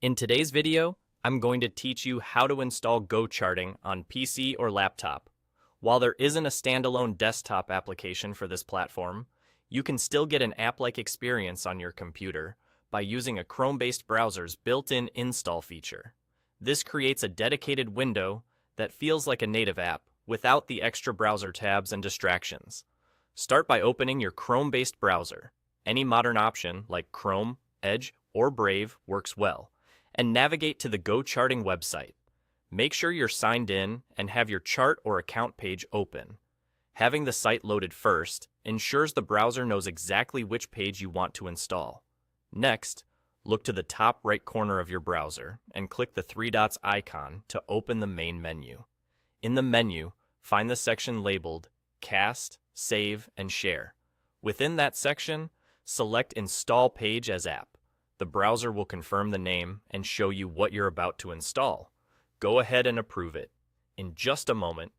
In today's video, I'm going to teach you how to install GoCharting on PC or laptop. While there isn't a standalone desktop application for this platform, you can still get an app-like experience on your computer by using a Chrome-based browser's built-in install feature. This creates a dedicated window that feels like a native app without the extra browser tabs and distractions. Start by opening your Chrome-based browser. Any modern option like Chrome, Edge, or Brave works well. And navigate to the GoCharting website. Make sure you're signed in and have your chart or account page open. Having the site loaded first ensures the browser knows exactly which page you want to install. Next, look to the top right corner of your browser and click the three dots icon to open the main menu. In the menu, find the section labeled Cast, Save, and Share. Within that section, select Install Page as App. The browser will confirm the name and show you what you're about to install. Go ahead and approve it. In just a moment,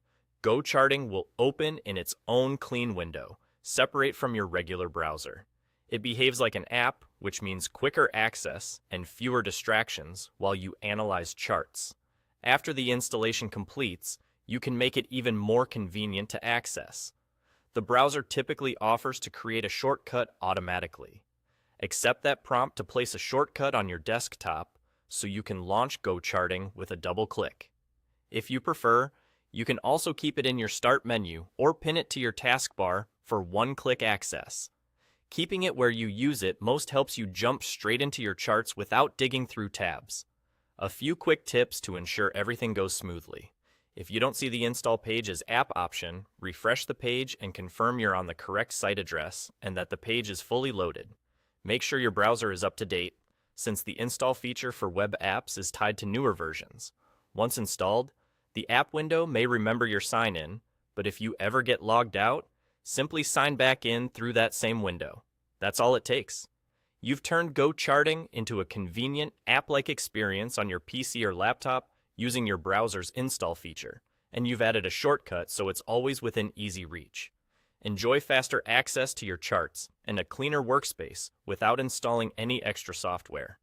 GoCharting will open in its own clean window, separate from your regular browser. It behaves like an app, which means quicker access and fewer distractions while you analyze charts. After the installation completes, you can make it even more convenient to access. The browser typically offers to create a shortcut automatically. Accept that prompt to place a shortcut on your desktop so you can launch GoCharting with a double click. If you prefer, you can also keep it in your start menu or pin it to your taskbar for one-click access. Keeping it where you use it most helps you jump straight into your charts without digging through tabs. A few quick tips to ensure everything goes smoothly. If you don't see the install page as app option, refresh the page and confirm you're on the correct site address and that the page is fully loaded. Make sure your browser is up to date, since the install feature for web apps is tied to newer versions. Once installed, the app window may remember your sign-in, but if you ever get logged out, simply sign back in through that same window. That's all it takes. You've turned GoCharting into a convenient app-like experience on your PC or laptop using your browser's install feature, and you've added a shortcut so it's always within easy reach. Enjoy faster access to your charts and a cleaner workspace without installing any extra software.